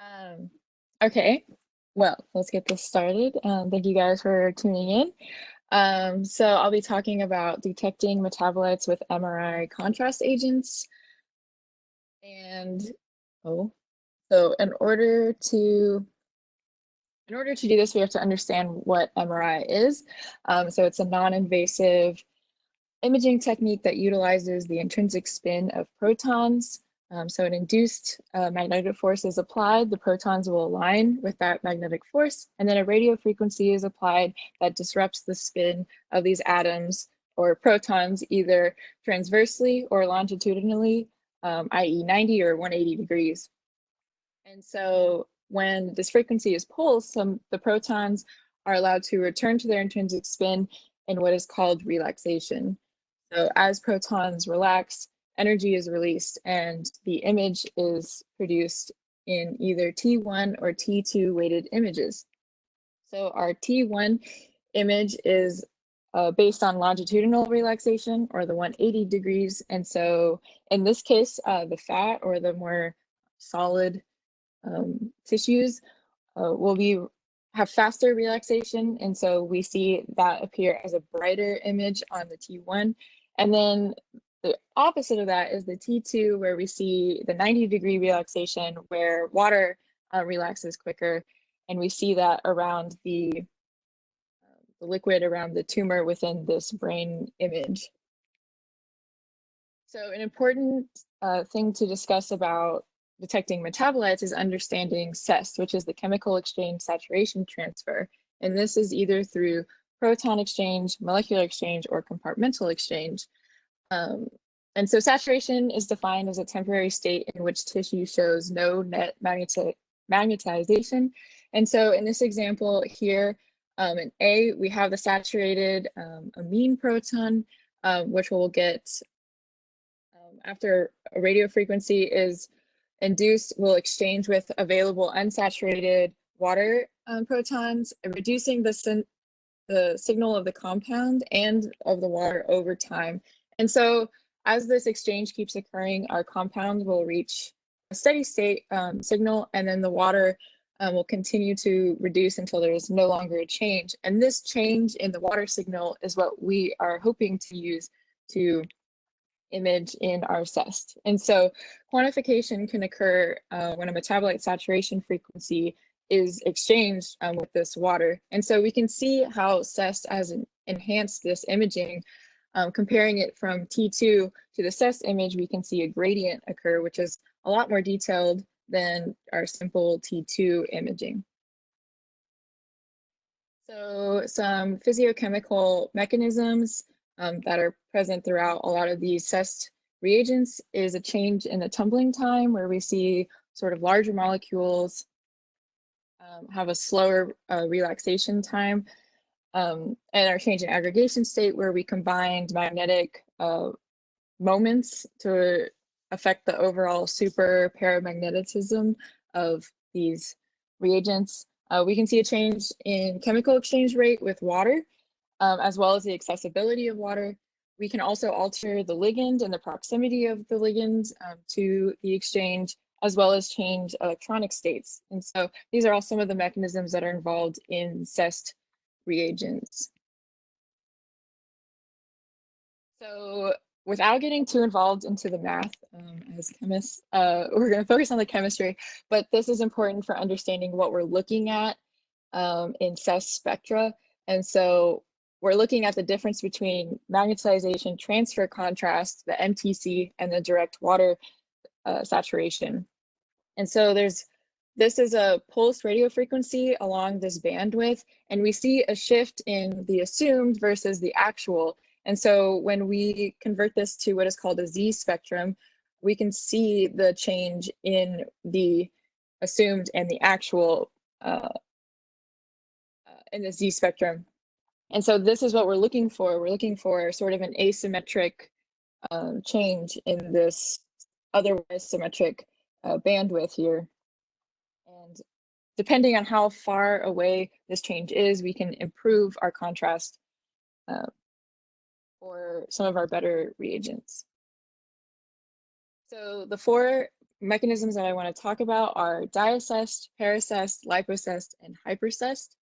Um, okay, well, let's get this started. Thank you guys for tuning in. So I'll be talking about detecting metabolites with MRI contrast agents. And so in order to do this, we have to understand what MRI is. So it's a non-invasive imaging technique that utilizes the intrinsic spin of protons. So an induced magnetic force is applied, the protons will align with that magnetic force, and then a radio frequency is applied that disrupts the spin of these atoms or protons either transversely or longitudinally, i.e. 90 or 180 degrees. And so when this frequency is pulsed, the protons are allowed to return to their intrinsic spin in what is called relaxation. So as protons relax, energy is released and the image is produced in either T1 or T2 weighted images. So our T1 image is based on longitudinal relaxation, or the 180 degrees. And so in this case, the fat or the more solid tissues will have faster relaxation, and so we see that appear as a brighter image on the T1. And then the opposite of that is the T2, where we see the 90-degree relaxation, where water relaxes quicker, and we see that around the liquid around the tumor within this brain image. So an important thing to discuss about detecting metabolites is understanding CEST, which is the chemical exchange saturation transfer. And this is either through proton exchange, molecular exchange, or compartmental exchange. And so saturation is defined as a temporary state in which tissue shows no net magnetization. And so in this example here, in A, we have the saturated amine proton, which we'll get after a radio frequency is induced, will exchange with available unsaturated water protons, reducing the signal of the compound and of the water over time. And so as this exchange keeps occurring, our compound will reach a steady state signal, and then the water will continue to reduce until there is no longer a change. And this change in the water signal is what we are hoping to use to image in our CEST. And so quantification can occur when a metabolite saturation frequency is exchanged with this water. And so we can see how CEST has enhanced this imaging. Comparing it from T2 to the CEST image, we can see a gradient occur, which is a lot more detailed than our simple T2 imaging. So some physicochemical mechanisms that are present throughout a lot of these CEST reagents is a change in the tumbling time, where we see sort of larger molecules have a slower relaxation time, and our change in aggregation state, where we combined magnetic moments to affect the overall super paramagnetism of these reagents. We can see a change in chemical exchange rate with water, as well as the accessibility of water. We can also alter the ligand and the proximity of the ligand to the exchange, as well as change electronic states. And so these are all some of the mechanisms that are involved in CEST reagents. So without getting too involved into the math, as chemists, we're going to focus on the chemistry, but this is important for understanding what we're looking at in CEST spectra. And so we're looking at the difference between magnetization transfer contrast, the MTC, and the direct water saturation. And so this is a pulse radio frequency along this bandwidth, and we see a shift in the assumed versus the actual. And so when we convert this to what is called a Z spectrum, we can see the change in the assumed and the actual in the Z spectrum. And so this is what we're looking for. We're looking for sort of an asymmetric change in this otherwise symmetric bandwidth here. And depending on how far away this change is, we can improve our contrast for some of our better reagents. So the four mechanisms that I want to talk about are diacest, paracest, liposest, and hypercest.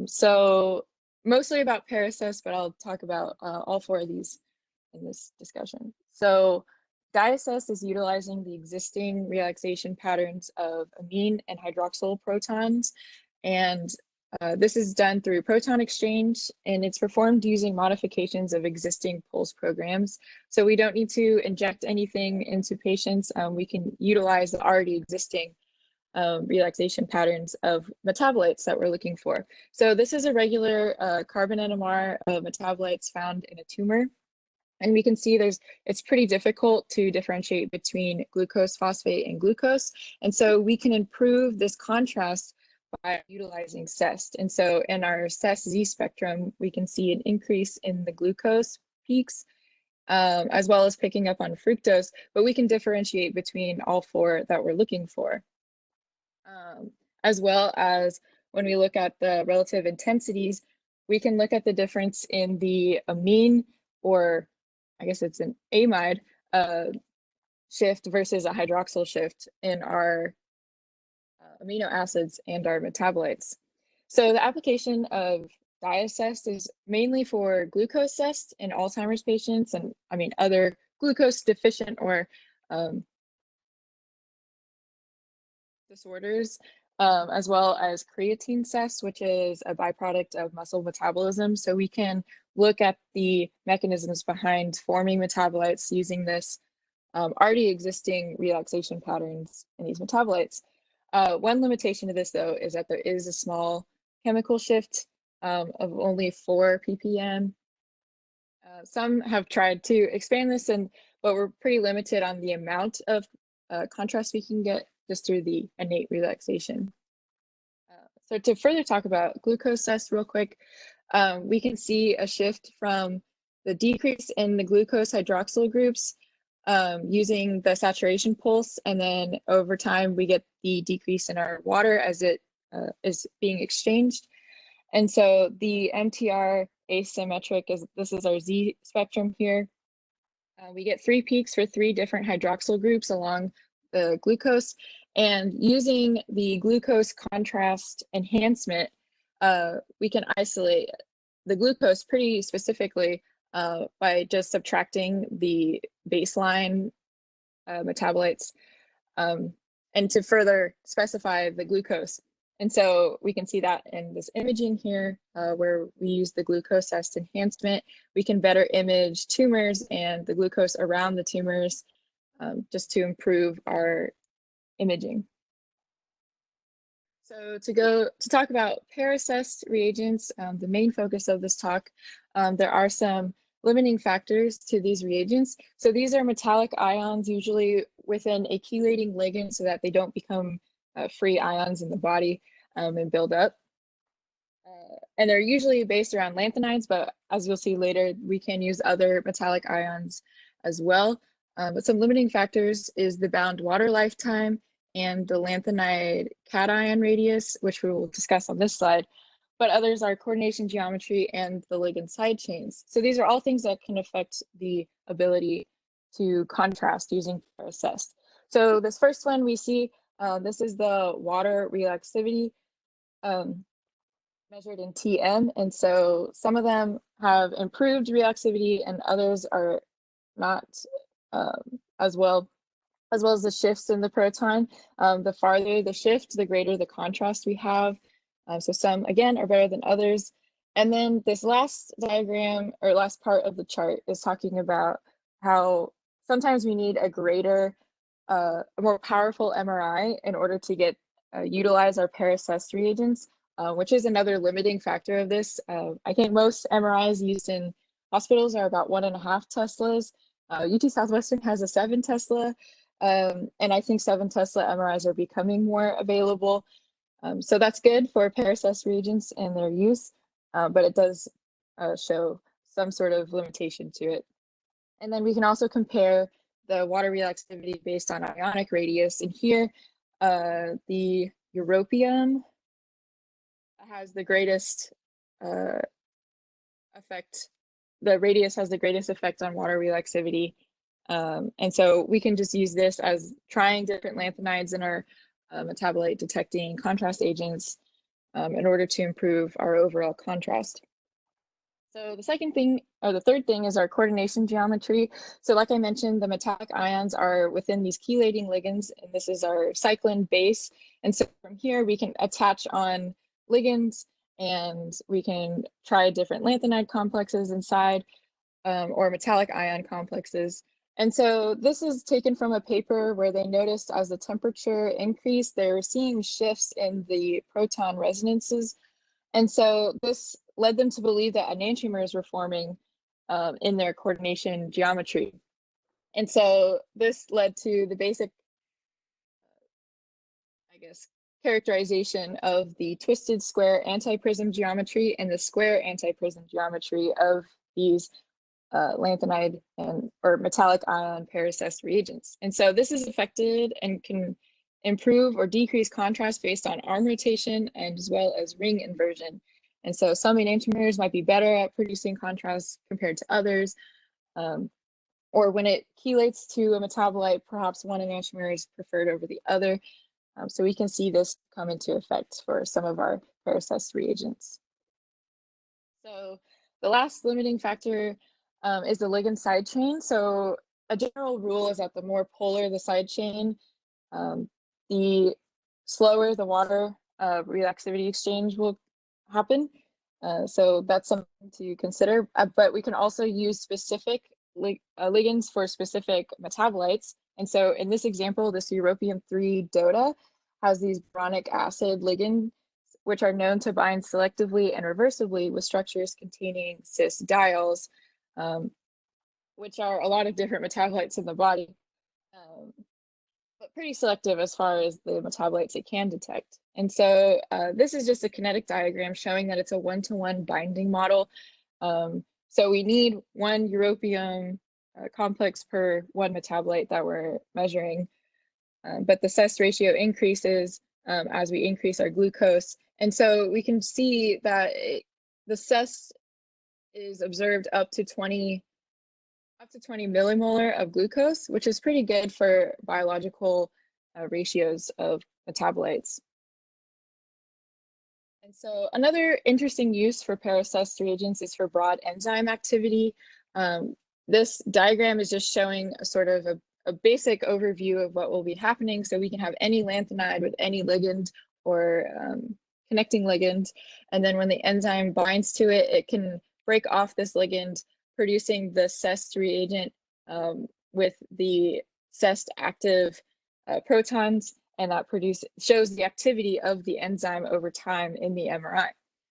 So mostly about paracest, but I'll talk about all four of these in this discussion. So diacest is utilizing the existing relaxation patterns of amine and hydroxyl protons, and this is done through proton exchange, and it's performed using modifications of existing pulse programs. So we don't need to inject anything into patients. We can utilize the already existing relaxation patterns of metabolites that we're looking for. So this is a regular carbon NMR of metabolites found in a tumor. And we can see it's pretty difficult to differentiate between glucose, phosphate, and glucose. And so we can improve this contrast by utilizing CEST. And so in our CEST Z spectrum, we can see an increase in the glucose peaks, as well as picking up on fructose, but we can differentiate between all four that we're looking for. As well as when we look at the relative intensities, we can look at the difference in the amine, or I guess it's an amide shift versus a hydroxyl shift in our amino acids and our metabolites. So the application of diacest is mainly for glucose cest in Alzheimer's patients, and I mean other glucose deficient or disorders, as well as creatine cest, which is a byproduct of muscle metabolism. So we can look at the mechanisms behind forming metabolites using this already existing relaxation patterns in these metabolites. One limitation to this, though, is that there is a small chemical shift of only 4 ppm. Some have tried to expand this, but we're pretty limited on the amount of contrast we can get just through the innate relaxation. So to further talk about glucose test real quick, we can see a shift from the decrease in the glucose hydroxyl groups using the saturation pulse, and then over time we get the decrease in our water as it is being exchanged. And so the MTR asymmetric this is our Z spectrum here. We get 3 peaks for 3 different hydroxyl groups along the glucose, and using the glucose contrast enhancement, we can isolate the glucose pretty specifically by just subtracting the baseline metabolites and to further specify the glucose. And so we can see that in this imaging here, where we use the glucose test enhancement, we can better image tumors and the glucose around the tumors just to improve our imaging. So to talk about paracest reagents, the main focus of this talk, there are some limiting factors to these reagents. So these are metallic ions, usually with an chelating ligand so that they don't become free ions in the body and build up. And they're usually based around lanthanides, but as you'll see later, we can use other metallic ions as well. But some limiting factors is the bound water lifetime and the lanthanide cation radius, which we will discuss on this slide. But others are coordination geometry and the ligand side chains. So these are all things that can affect the ability to contrast using paracest. So this first one we see, this is the water relaxivity measured in TM. And so some of them have improved relaxivity and others are not as well as the shifts in the proton. The farther the shift, the greater the contrast we have. So some, again, are better than others. And then this last diagram, or last part of the chart, is talking about how sometimes we need a more powerful MRI in order to utilize our paracest reagents, which is another limiting factor of this. I think most MRIs used in hospitals are about 1.5 Teslas. UT Southwestern has a 7 Tesla. And I think 7 Tesla MRIs are becoming more available. So that's good for paracest reagents and their use, but it does show some sort of limitation to it. And then we can also compare the water relaxivity based on ionic radius. And here, the europium has the greatest effect. The radius has the greatest effect on water relaxivity. And so we can just use this as trying different lanthanides in our metabolite detecting contrast agents in order to improve our overall contrast. So the second thing, or the third thing, is our coordination geometry. So like I mentioned, the metallic ions are within these chelating ligands, and this is our cyclin base. And so from here, we can attach on ligands, and we can try different lanthanide complexes inside, or metallic ion complexes. And so this is taken from a paper where they noticed as the temperature increased, they were seeing shifts in the proton resonances. And so this led them to believe that enantiomers were forming in their coordination geometry. And so this led to the basic, I guess, characterization of the twisted square antiprism geometry and the square antiprism geometry of these lanthanide or metallic ion para-CEST reagents. And so this is affected and can improve or decrease contrast based on arm rotation and as well as ring inversion. And so some enantiomers might be better at producing contrast compared to others, or when it chelates to a metabolite, perhaps one enantiomer is preferred over the other. So we can see this come into effect for some of our para-CEST reagents. So the last limiting factor is the ligand side chain. So a general rule is that the more polar the side chain, the slower the water reactivity exchange will happen. So that's something to consider. But we can also use specific ligands for specific metabolites. And so in this example, this europium-3 DOTA has these boronic acid ligands, which are known to bind selectively and reversibly with structures containing cis diols, which are a lot of different metabolites in the body, but pretty selective as far as the metabolites it can detect. And so this is just a kinetic diagram showing that it's a one-to-one binding model. So we need one europium complex per one metabolite that we're measuring, but the CEST ratio increases as we increase our glucose. And so we can see that the CEST is observed up to 20 millimolar of glucose, which is pretty good for biological ratios of metabolites. And so another interesting use for para-CEST reagents is for broad enzyme activity. This diagram is just showing a sort of a basic overview of what will be happening. So we can have any lanthanide with any ligand or connecting ligand. And then when the enzyme binds to it, it can break off this ligand, producing the CEST reagent with the CEST active protons, and that shows the activity of the enzyme over time in the MRI.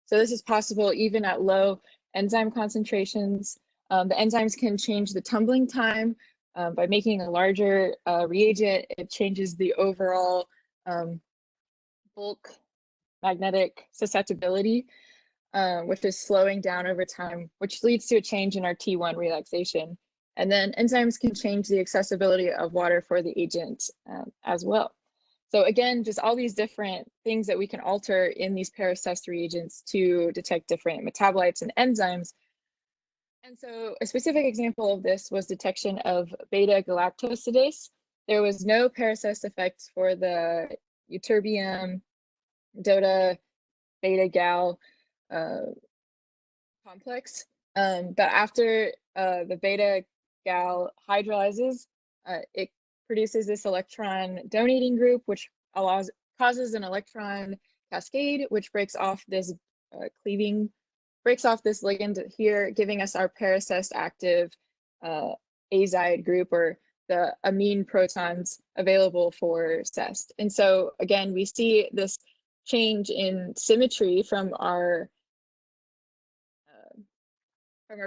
So this is possible even at low enzyme concentrations. The enzymes can change the tumbling time by making a larger reagent. It changes the overall bulk magnetic susceptibility, which is slowing down over time, which leads to a change in our T1 relaxation. And then enzymes can change the accessibility of water for the agent as well. So again, just all these different things that we can alter in these para-CEST reagents to detect different metabolites and enzymes. And so a specific example of this was detection of beta-galactosidase. There was no para-CEST effect for the ytterbium, DOTA, beta-gal complex. But after the beta-gal hydrolyzes, it produces this electron donating group, which causes an electron cascade, which breaks off this ligand here, giving us our para-CEST active azide group, or the amine protons available for CEST. And so again, we see this change in symmetry from our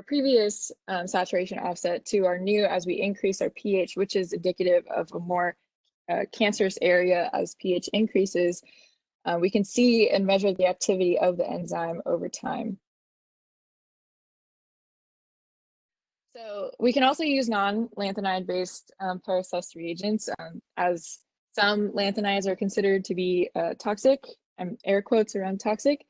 previous saturation offset to our new as we increase our pH, which is indicative of a more cancerous area as pH increases. We can see and measure the activity of the enzyme over time. So we can also use non-lanthanide based para-CEST reagents, as some lanthanides are considered to be toxic. Air quotes around toxic.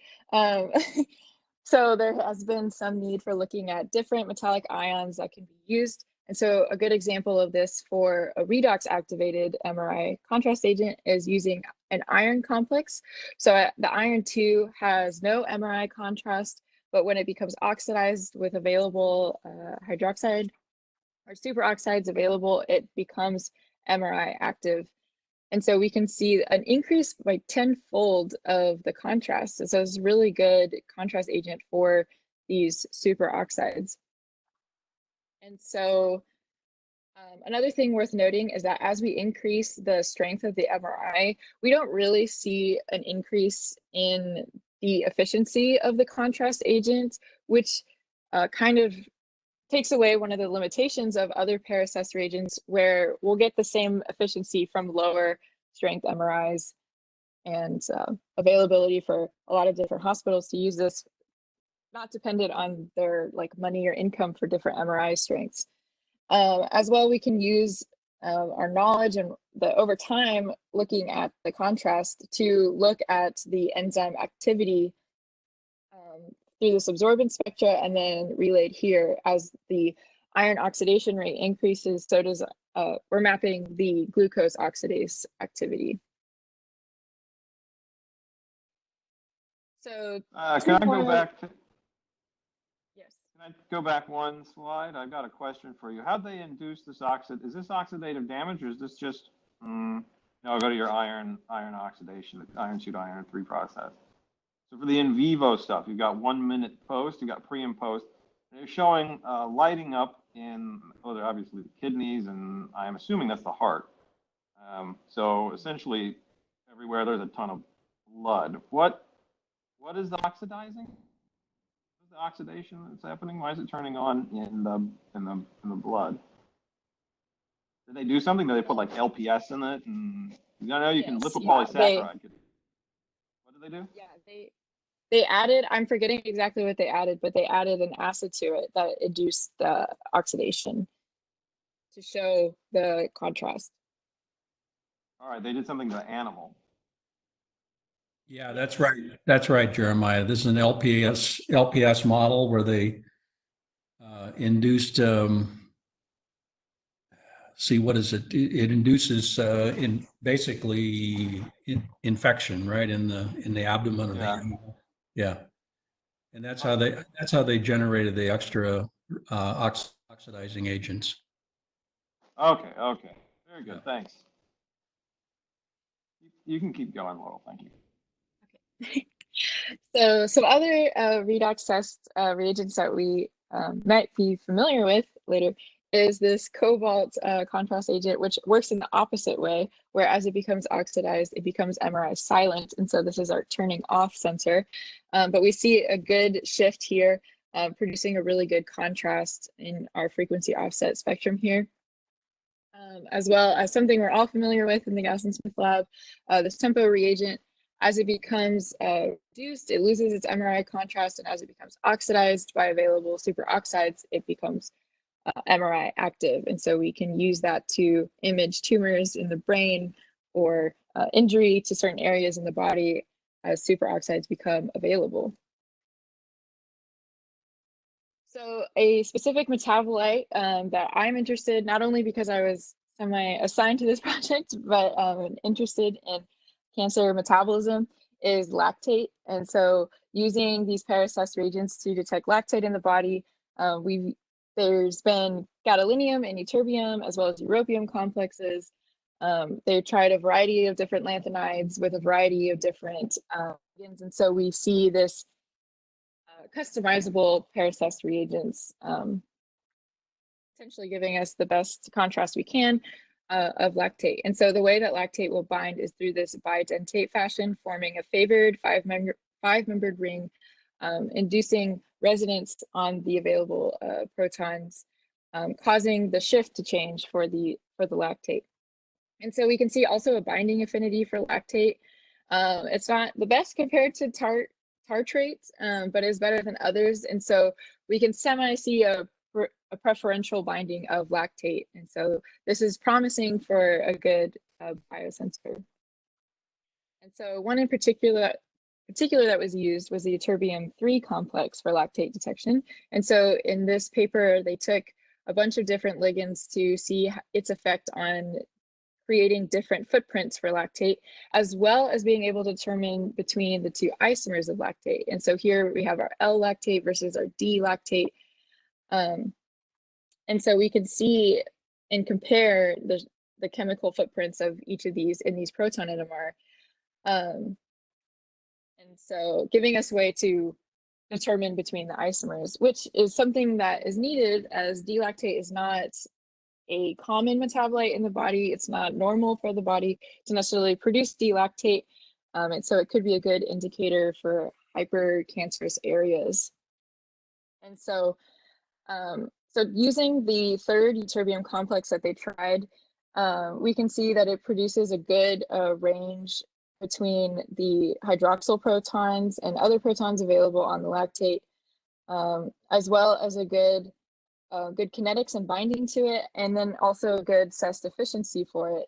So there has been some need for looking at different metallic ions that can be used. And so a good example of this for a redox activated MRI contrast agent is using an iron complex. So the iron 2 has no MRI contrast, but when it becomes oxidized with available hydroxide or superoxides available, it becomes MRI active. And so we can see an increase by 10-fold of the contrast. So it's a really good contrast agent for these superoxides. And so another thing worth noting is that as we increase the strength of the MRI, we don't really see an increase in the efficiency of the contrast agent, which kind of takes away one of the limitations of other para-CEST reagents, where we'll get the same efficiency from lower strength MRIs, and availability for a lot of different hospitals to use this, not dependent on their money or income for different MRI strengths. As well, we can use our knowledge and over time looking at the contrast to look at the enzyme activity through this absorbance spectra, and then relayed here as the iron oxidation rate increases, so does we're mapping the glucose oxidase activity. So can I go back to? Yes. Can I go back one slide? I've got a question for you. How'd they induce this Is this oxidative damage, or is this just? No, go to your iron oxidation, iron 2 to iron 3 process. So for the in vivo stuff, you've got 1 minute post, you've got pre and post. They're showing lighting up in, they're obviously the kidneys, and I'm assuming that's the heart. So essentially, everywhere there's a ton of blood. What is the oxidizing? What is the oxidation that's happening? Why is it turning on in the blood? Did they do something? Did they put like LPS in it? And I know you can lipopolysaccharide. What did they do? Yeah, they added, I'm forgetting exactly what they added, but they added an acid to it that induced the oxidation to show the contrast. All right, they did something to the animal. Yeah, that's right. That's right, Jeremiah. This is an LPS model where they induced. See, what is it? It induces in basically infection, right, in the abdomen of the animal. Yeah, and that's how they generated the extra oxidizing agents. Okay. Very good. Thanks. You can keep going, Laurel. Thank you. Okay. So some other redox test reagents that we might be familiar with later is this Cobalt contrast agent, which works in the opposite way, where as it becomes oxidized, it becomes MRI silent. And so this is our turning off sensor. But we see a good shift here, producing a really good contrast in our frequency offset spectrum here. As well as something we're all familiar with in the Gaussian Smith lab, this tempo reagent. As it becomes reduced, it loses its MRI contrast, and as it becomes oxidized by available superoxides, it becomes MRI active. And so we can use that to image tumors in the brain or injury to certain areas in the body as superoxides become available. So a specific metabolite that I'm interested, not only because I was semi-assigned to this project, but interested in cancer metabolism, is lactate. And so using these para-CEST reagents to detect lactate in the body, there's been gadolinium and ytterbium, as well as europium complexes. They've tried a variety of different lanthanides with a variety of different ligands. And so we see this customizable para-CEST reagents, essentially giving us the best contrast we can of lactate. And so the way that lactate will bind is through this bidentate fashion, forming a favored five-membered ring, inducing resonance on the available protons, causing the shift to change for the lactate. And so we can see also a binding affinity for lactate. It's not the best compared to tartrates, but is better than others. And so we can see a preferential binding of lactate. And so this is promising for a good biosensor. And so one in particular that was used was the ytterbium 3 complex for lactate detection. And so in this paper, they took a bunch of different ligands to see its effect on creating different footprints for lactate, as well as being able to determine between the two isomers of lactate. And so here we have our L-lactate versus our D-lactate. And so we can see and compare the chemical footprints of each of these in these proton NMR. And so giving us a way to determine between the isomers, which is something that is needed, as D-lactate is not a common metabolite in the body. It's not normal for the body to necessarily produce D-lactate. And so it could be a good indicator for hypercancerous areas. And so, so using the third ytterbium complex that they tried, we can see that it produces a good range between the hydroxyl protons and other protons available on the lactate, as well as a good kinetics and binding to it, and then also good CEST efficiency for it.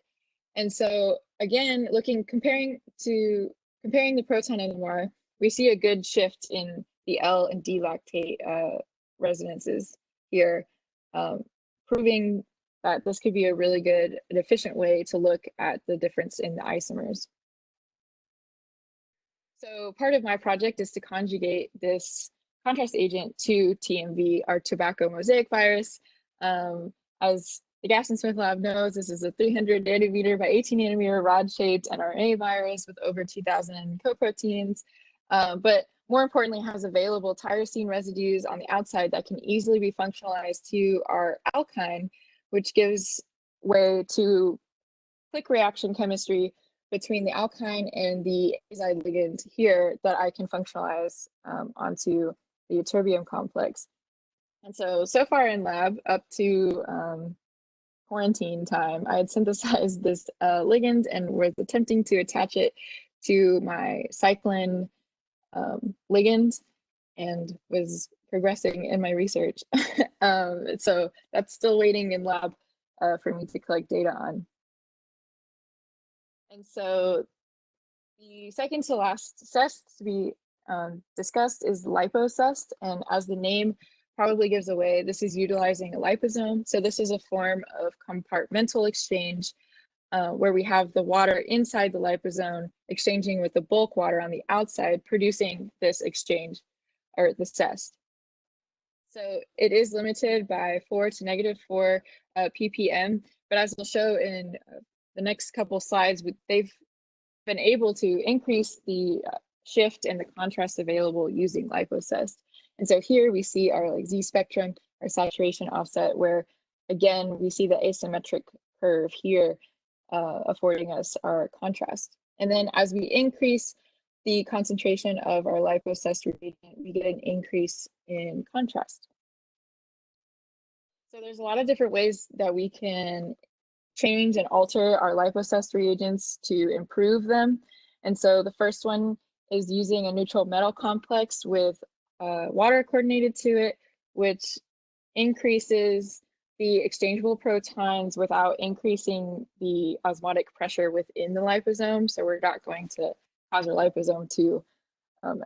And so again, comparing the proton NMR, we see a good shift in the L and D lactate resonances here, proving that this could be a really good and efficient way to look at the difference in the isomers. So part of my project is to conjugate this contrast agent to TMV, our tobacco mosaic virus. As the Gaston Smith Lab knows, this is a 300 nanometer by 18 nanometer rod-shaped mRNA virus with over 2,000 coproteins, but more importantly has available tyrosine residues on the outside that can easily be functionalized to our alkyne, which gives way to click reaction chemistry between the alkyne and the azide ligand here that I can functionalize onto the ytterbium complex. And so far in lab, up to quarantine time, I had synthesized this ligand and was attempting to attach it to my cyclin ligand and was progressing in my research. So that's still waiting in lab for me to collect data on. And so the second to last CEST to be discussed is lipo-CEST, and as the name probably gives away, this is utilizing a liposome. So this is a form of compartmental exchange where we have the water inside the liposome exchanging with the bulk water on the outside, producing this exchange, or the CEST. So it is limited by 4 to -4 ppm, but as we'll show in the next couple slides, they've been able to increase the shift and the contrast available using lipo-CEST. And so here we see our Z spectrum, our saturation offset, where again, we see the asymmetric curve here affording us our contrast. And then as we increase the concentration of our lipo-CEST reagent, we get an increase in contrast. So there's a lot of different ways that we can change and alter our lipo-CEST reagents to improve them. And so the first one is using a neutral metal complex with water coordinated to it, which increases the exchangeable protons without increasing the osmotic pressure within the liposome. So we're not going to cause our liposome to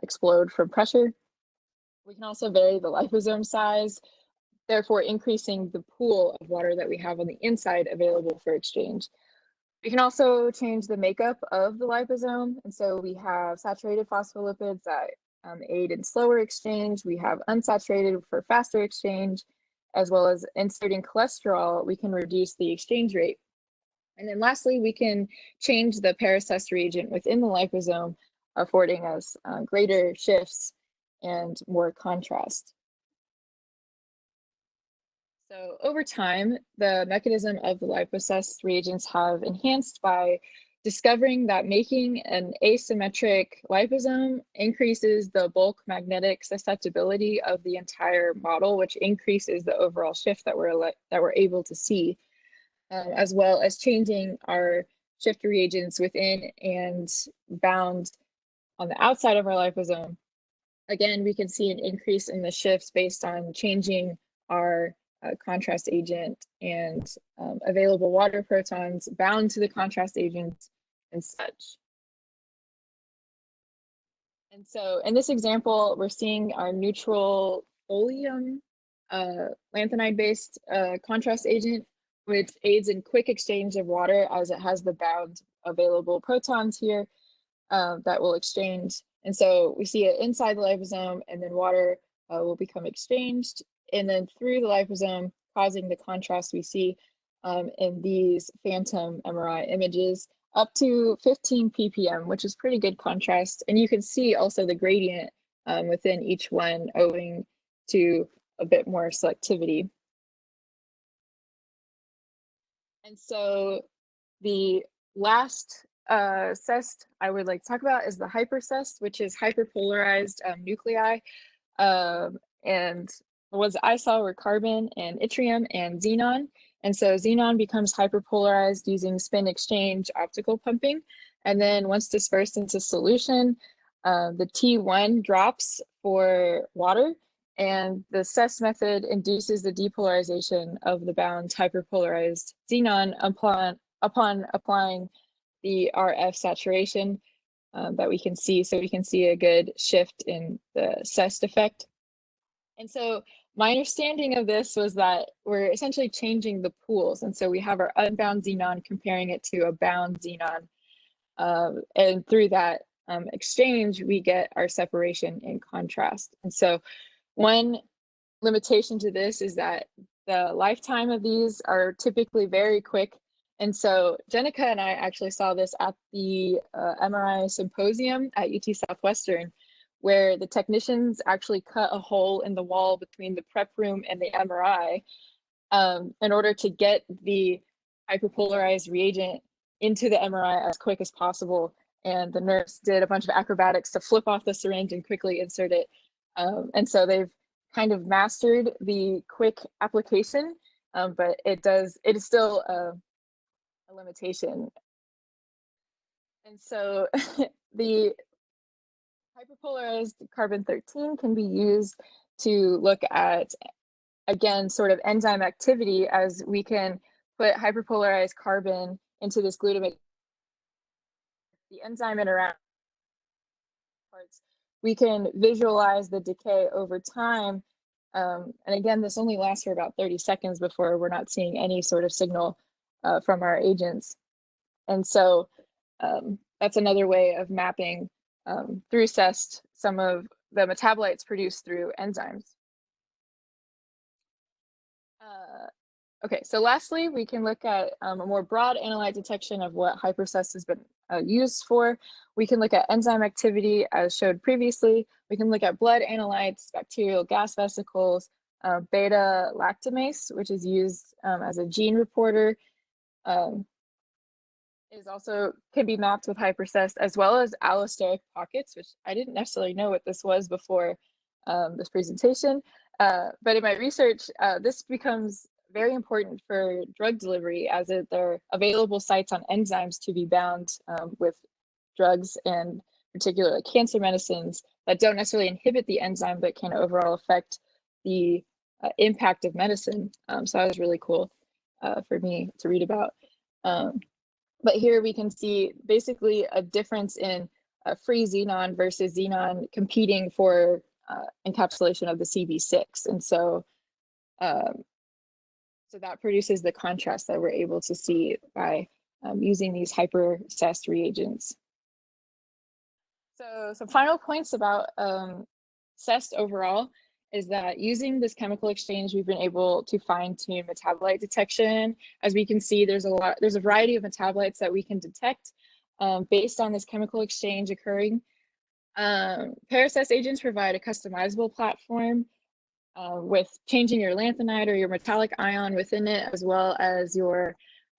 explode from pressure. We can also vary the liposome size, therefore increasing the pool of water that we have on the inside available for exchange. We can also change the makeup of the liposome. And so we have saturated phospholipids that aid in slower exchange. We have unsaturated for faster exchange, as well as inserting cholesterol, we can reduce the exchange rate. And then lastly, we can change the para-CEST reagent within the liposome, affording us greater shifts and more contrast. So over time, the mechanism of the lipo-CEST reagents have enhanced by discovering that making an asymmetric liposome increases the bulk magnetic susceptibility of the entire model, which increases the overall shift that we're able to see, as well as changing our shift reagents within and bound on the outside of our liposome. Again, we can see an increase in the shifts based on changing our contrast agent and available water protons bound to the contrast agent and such. And so in this example, we're seeing our neutral oleum lanthanide-based contrast agent, which aids in quick exchange of water as it has the bound available protons here that will exchange. And so we see it inside the liposome, and then water will become exchanged, and then through the liposome, causing the contrast we see in these phantom MRI images up to 15 ppm, which is pretty good contrast. And you can see also the gradient within each one owing to a bit more selectivity. And so the last CEST I would like to talk about is the hyperCEST, which is hyperpolarized nuclei. And the ones I saw were carbon and yttrium and xenon. And so xenon becomes hyperpolarized using spin exchange optical pumping. And then once dispersed into solution, the T1 drops for water, and the CEST method induces the depolarization of the bound hyperpolarized xenon upon applying the RF saturation that we can see. So we can see a good shift in the CEST effect. And so my understanding of this was that we're essentially changing the pools. And so we have our unbound xenon comparing it to a bound xenon. And through that exchange, we get our separation in contrast. And so one limitation to this is that the lifetime of these are typically very quick. And so Jenica and I actually saw this at the MRI symposium at UT Southwestern, where the technicians actually cut a hole in the wall between the prep room and the MRI in order to get the hyperpolarized reagent into the MRI as quick as possible. And the nurse did a bunch of acrobatics to flip off the syringe and quickly insert it. And so they've kind of mastered the quick application, but it is still a limitation. And so the hyperpolarized carbon-13 can be used to look at, again, sort of enzyme activity, as we can put hyperpolarized carbon into this glutamate. The enzyme interact parts. We can visualize the decay over time. And again, this only lasts for about 30 seconds before we're not seeing any sort of signal from our agents. And so that's another way of mapping through CEST some of the metabolites produced through enzymes. Okay, so lastly, we can look at a more broad analyte detection of what hyperCEST has been used for. We can look at enzyme activity as showed previously. We can look at blood analytes, bacterial gas vesicles, beta lactamase, which is used as a gene reporter, is also can be mapped with hyperCEST, as well as allosteric pockets, which I didn't necessarily know what this was before this presentation. But in my research, this becomes very important for drug delivery, as there are available sites on enzymes to be bound with drugs, and particularly cancer medicines that don't necessarily inhibit the enzyme, but can overall affect the impact of medicine. So that was really cool for me to read about. But here we can see basically a difference in free xenon versus xenon competing for encapsulation of the CB6. And so, so that produces the contrast that we're able to see by using these hyperCEST reagents. So some final points about CEST overall is that using this chemical exchange, we've been able to fine-tune metabolite detection. As we can see, there's a variety of metabolites that we can detect based on this chemical exchange occurring. ParaCEST agents provide a customizable platform with changing your lanthanide or your metallic ion within it, as well as your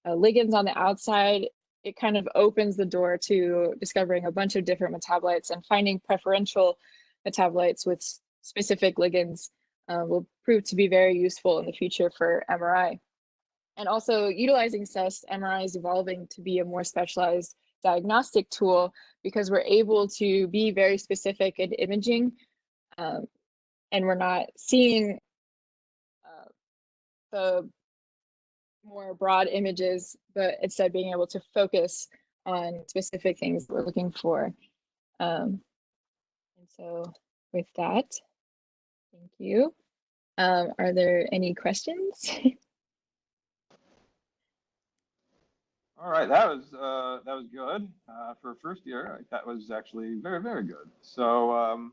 ligands on the outside. It kind of opens the door to discovering a bunch of different metabolites, and finding preferential metabolites with specific ligands will prove to be very useful in the future for MRI. And also utilizing CEST, MRI is evolving to be a more specialized diagnostic tool, because we're able to be very specific in imaging, and we're not seeing the more broad images, but instead being able to focus on specific things that we're looking for. And so with that, thank you. Are there any questions? All right, that was good for first year. That was actually very, very good. So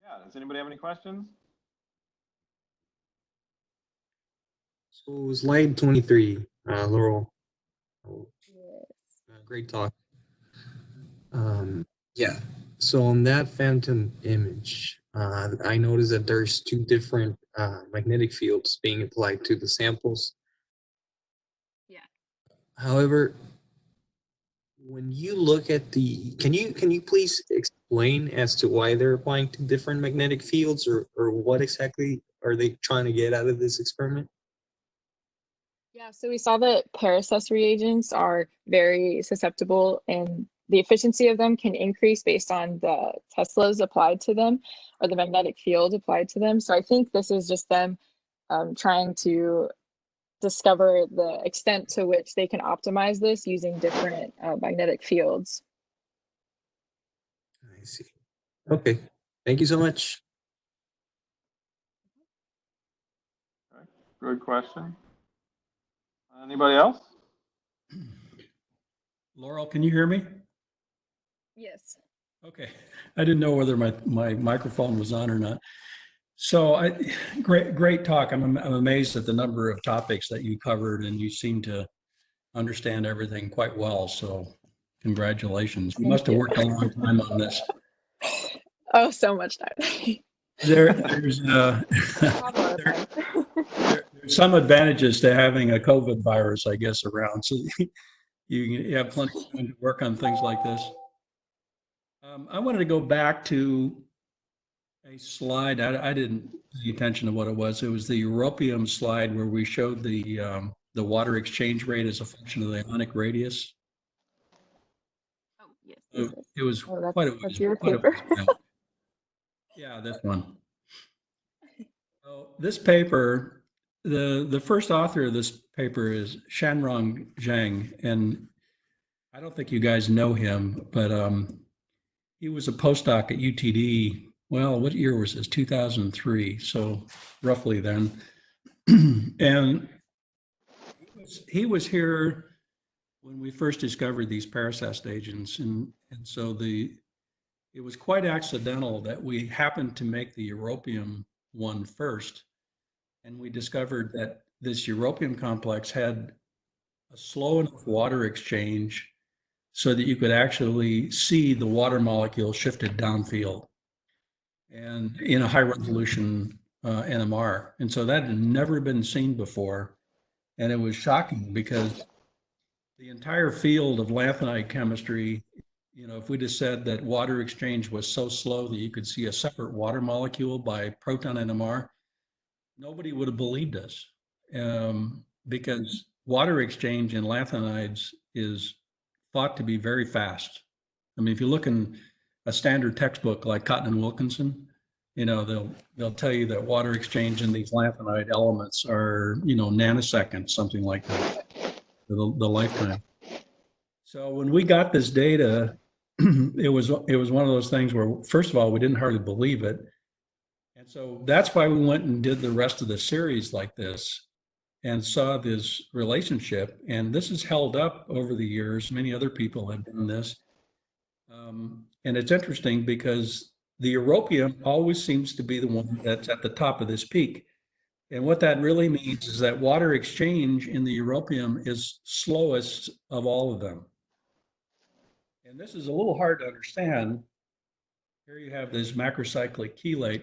yeah, does anybody have any questions? So slide 23, Laurel. Great talk. Yeah, so on that phantom image, I noticed that there's two different magnetic fields being applied to the samples. Yeah. However, when you look at can you please explain as to why they're applying two different magnetic fields, or what exactly are they trying to get out of this experiment? Yeah, so we saw that S reagents are very susceptible, and the efficiency of them can increase based on the Teslas applied to them or the magnetic field applied to them. So I think this is just them trying to discover the extent to which they can optimize this using different magnetic fields. I see. Okay, thank you so much. Okay. Good question. Anybody else? Laurel, can you hear me? Yes. Okay. I didn't know whether my microphone was on or not. So great talk. I'm amazed at the number of topics that you covered, and you seem to understand everything quite well. So congratulations. You must have worked a long time on this. Oh, so much time. There's some advantages to having a COVID virus, I guess, around. So you have plenty of time to work on things like this. I wanted to go back to a slide. I didn't pay attention to what it was. It was the europium slide where we showed the water exchange rate as a function of the ionic radius. Oh, yes. It was quite a ways. That's your paper. Yeah, this one. So this paper, the first author of this paper is Shanrong Zhang, and I don't think you guys know him, but he was a postdoc at UTD. Well, what year was this? 2003, so roughly then. And he was here when we first discovered these paracest agents, and so it was quite accidental that we happened to make the europium one first, and we discovered that this europium complex had a slow enough water exchange so that you could actually see the water molecule shifted downfield and in a high resolution NMR. And so that had never been seen before. And it was shocking because the entire field of lanthanide chemistry, if we just said that water exchange was so slow that you could see a separate water molecule by proton NMR, nobody would have believed us, because water exchange in lanthanides is thought to be very fast. I mean, if you look in a standard textbook like Cotton and Wilkinson, they'll tell you that water exchange in these lanthanide elements are, nanoseconds, something like that, the lifetime. So when we got this data, it was one of those things where, first of all, we didn't hardly believe it. And so that's why we went and did the rest of the series like this and saw this relationship. And this has held up over the years. Many other people have done this. And it's interesting because the europium always seems to be the one that's at the top of this peak. And what that really means is that water exchange in the europium is slowest of all of them. And this is a little hard to understand. Here you have this macrocyclic chelate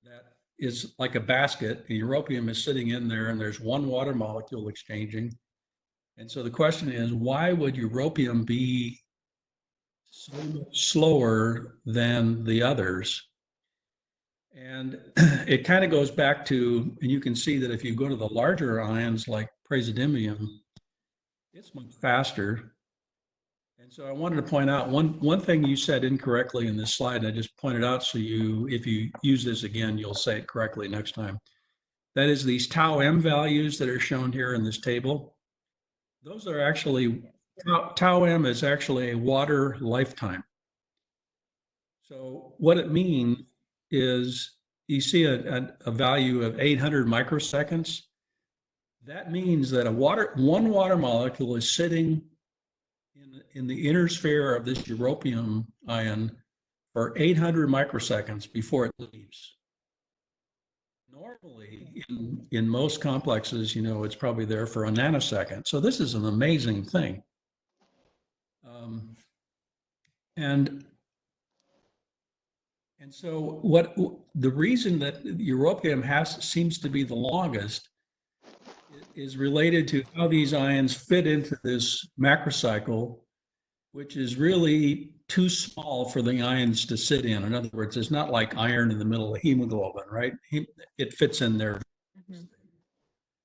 that is like a basket. The europium is sitting in there, and there's one water molecule exchanging. And so the question is, why would europium be so much slower than the others? And it kind of goes back to, and you can see that if you go to the larger ions like praseodymium, it's much faster. And so I wanted to point out one thing you said incorrectly in this slide. I just pointed out so if you use this again, you'll say it correctly next time. That is these tau m values that are shown here in this table. Those are actually, tau m is actually a water lifetime. So what it means is you see a value of 800 microseconds. That means that one water molecule is sitting in the inner sphere of this europium ion for 800 microseconds before it leaves. Normally, in most complexes, it's probably there for a nanosecond. So this is an amazing thing. And so the reason that europium seems to be the longest is related to how these ions fit into this macrocycle, which is really too small for the ions to sit in. In other words, it's not like iron in the middle of hemoglobin, right? It fits in there. Mm-hmm.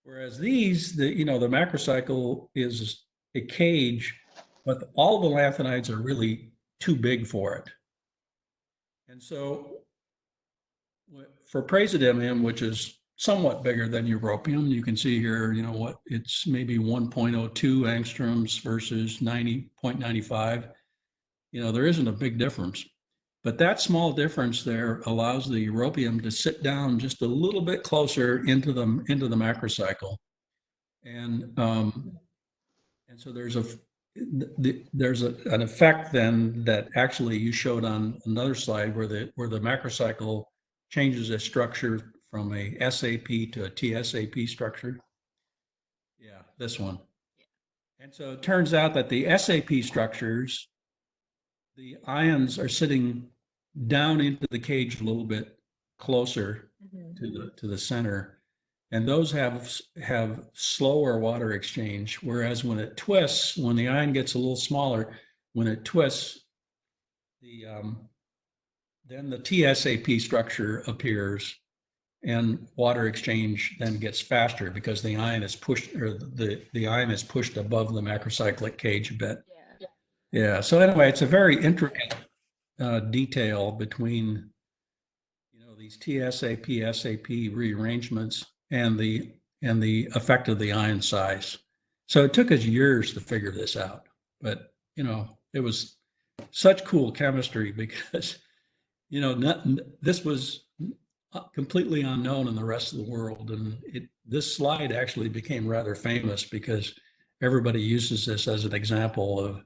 Whereas these, the macrocycle is a cage, but all the lanthanides are really too big for it. And so for praseodymium, which is somewhat bigger than europium, you can see here, it's maybe 1.02 angstroms versus 90.95. There isn't a big difference. But that small difference there allows the europium to sit down just a little bit closer into the macrocycle. And so there's an effect then that actually you showed on another slide where the macrocycle changes its structure from a SAP to a TSAP structure. Yeah, this one. And so it turns out that the SAP structures, the ions are sitting down into the cage a little bit closer to the center. And those have slower water exchange, whereas when it twists, when the ion gets a little smaller, when it twists, then the TSAP structure appears, and water exchange then gets faster because the ion is pushed, or the ion is pushed above the macrocyclic cage a bit. Yeah. So anyway, it's a very intricate detail between these TSAP, SAP rearrangements and the effect of the ion size. So it took us years to figure this out, but it was such cool chemistry because this was completely unknown in the rest of the world, and this slide actually became rather famous because everybody uses this as an example of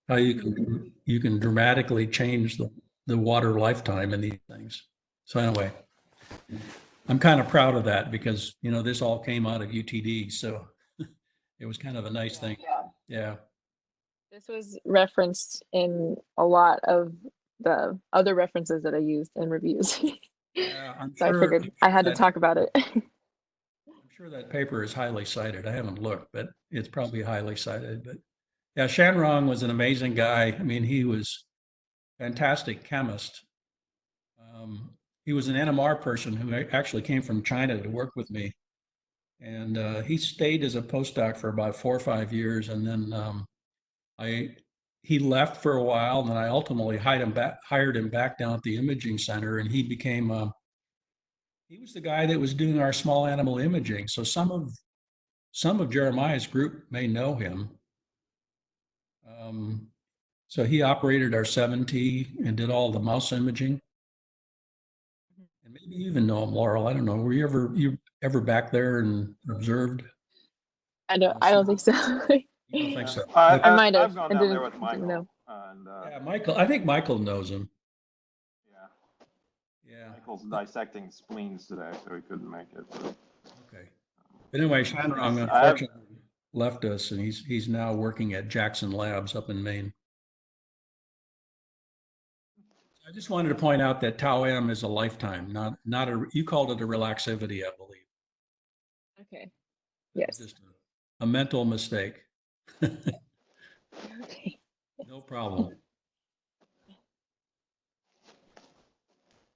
how you can dramatically change the water lifetime in these things. So anyway, I'm kind of proud of that because, this all came out of UTD. So it was kind of a nice thing. Yeah. This was referenced in a lot of the other references that I used in reviews. Yeah, so I figured I had to talk about it. I'm sure that paper is highly cited. I haven't looked, but it's probably highly cited. But yeah, Shanrong was an amazing guy. I mean, he was a fantastic chemist. He was an NMR person who actually came from China to work with me. And he stayed as a postdoc for about 4 or 5 years. And then he left for a while, and then I ultimately hired him back down at the imaging center, and he became he was the guy that was doing our small animal imaging. So some of Jeremiah's group may know him. So he operated our 7T and did all the mouse imaging. And maybe you even know him, Laurel. I don't know. Were you ever back there and observed? I don't think so. You don't think so? I might have. I've gone down there with Michael. And, yeah, Michael. I think Michael knows him. Yeah. Michael's dissecting spleens today, so he couldn't make it. So. Okay. But anyway, Shanrong unfortunately left us, and he's now working at Jackson Labs up in Maine. I just wanted to point out that tau m is a lifetime, not a. You called it a relaxivity, I believe. Okay. Yes. Just a mental mistake. Okay. No problem.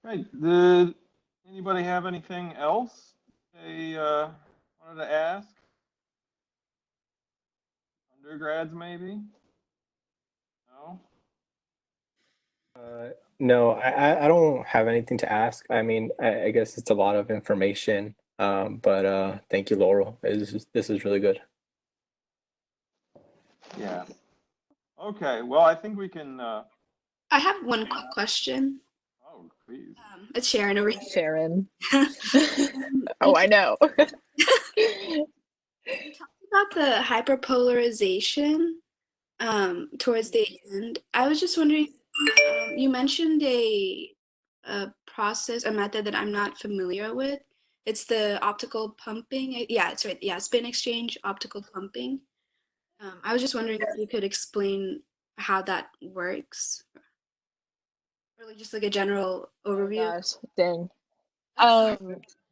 Right. Did anybody have anything else they wanted to ask? Undergrads, maybe? No? No, I don't have anything to ask. I mean, I guess it's a lot of information, but thank you, Laurel. This is really good. Yeah. Okay, well, I think we can... I have one quick question. Oh, Oh, please. It's Sharon over here. Sharon. Oh, I know. You talked about the hyperpolarization towards the end. I was just wondering, you mentioned a process, a method that I'm not familiar with. It's the optical pumping. Yeah, it's right. Yeah, spin exchange, optical pumping. I was just wondering if you could explain how that works, or like just like a general Oh overview. gosh, dang.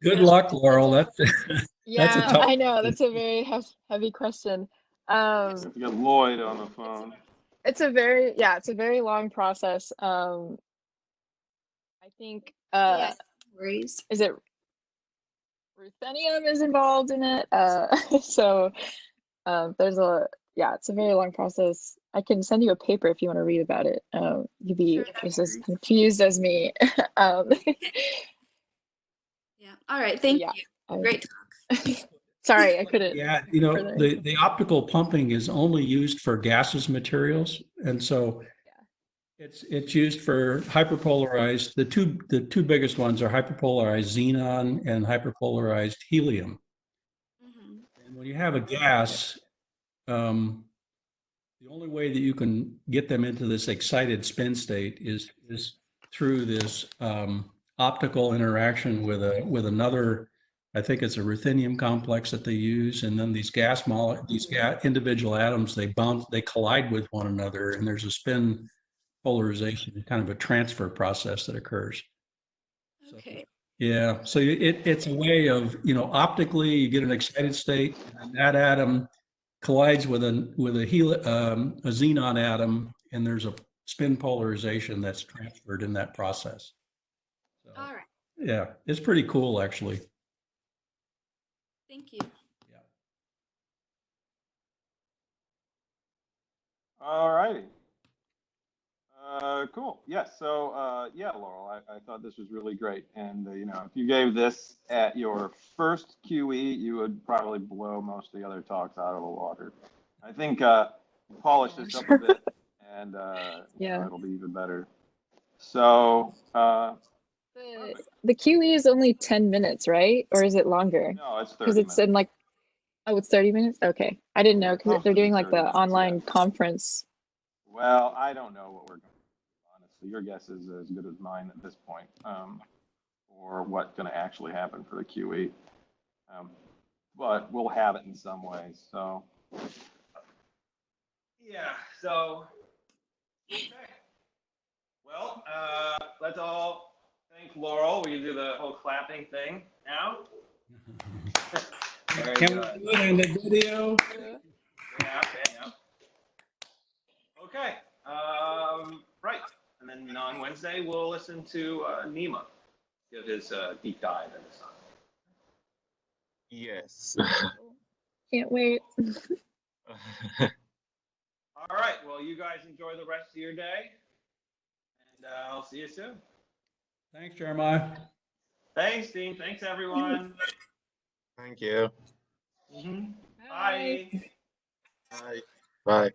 Good luck, Laurel. That's a Yeah, tough I know. one. That's a very heavy question. Have to get Lloyd on the phone. It's a very long process. I think Yes, no worries. is it ruthenium is involved in it? So there's it's a very long process. I can send you a paper if you want to read about it. You'd be Sure, that'd be just as great. confused as me. Yeah. All right. Thank Yeah. you. Great talk. Sorry, I couldn't Yeah, further. the optical pumping is only used for gaseous materials, and so it's used for hyperpolarized. The two biggest ones are hyperpolarized xenon and hyperpolarized helium. Mhm. And when you have a gas, the only way that you can get them into this excited spin state is through this optical interaction with another. I think it's a ruthenium complex that they use, and then these individual atoms, they collide with one another, and there's a spin polarization, kind of a transfer process that occurs. So, Okay. yeah, so it's a way of, optically you get an excited state, and that atom collides with a xenon atom, and there's a spin polarization that's transferred in that process. So, All right. yeah, it's pretty cool, actually. Thank you. Yeah. All righty. Cool. Yes. So, yeah, Laurel, I thought this was really great. And, if you gave this at your first QE, you would probably blow most of the other talks out of the water. I think polish this up a bit, and it'll be even better. So, The QE is only 10 minutes, right? Or is it longer? no, it's 30 Because it's minutes. in like, oh, it's 30 minutes? Okay. I didn't know because they're doing like the 30 minutes, online yeah. conference. Well, I don't know what we're going to do, honestly. Your guess is as good as mine at this point, or what's going to actually happen for the QE. But we'll have it in some ways. So, yeah. So, okay. Well, let's all thank Laurel. We can do the whole clapping thing now. Very Can good. we do it in the video? Yeah. Okay. Right. And then on Wednesday, we'll listen to Nima give his deep dive into science. Yes. Can't wait. All right. Well, you guys enjoy the rest of your day, and I'll see you soon. Thanks, Jeremiah. Thanks, team. Thanks, everyone. Thank you. Bye. Bye. Bye.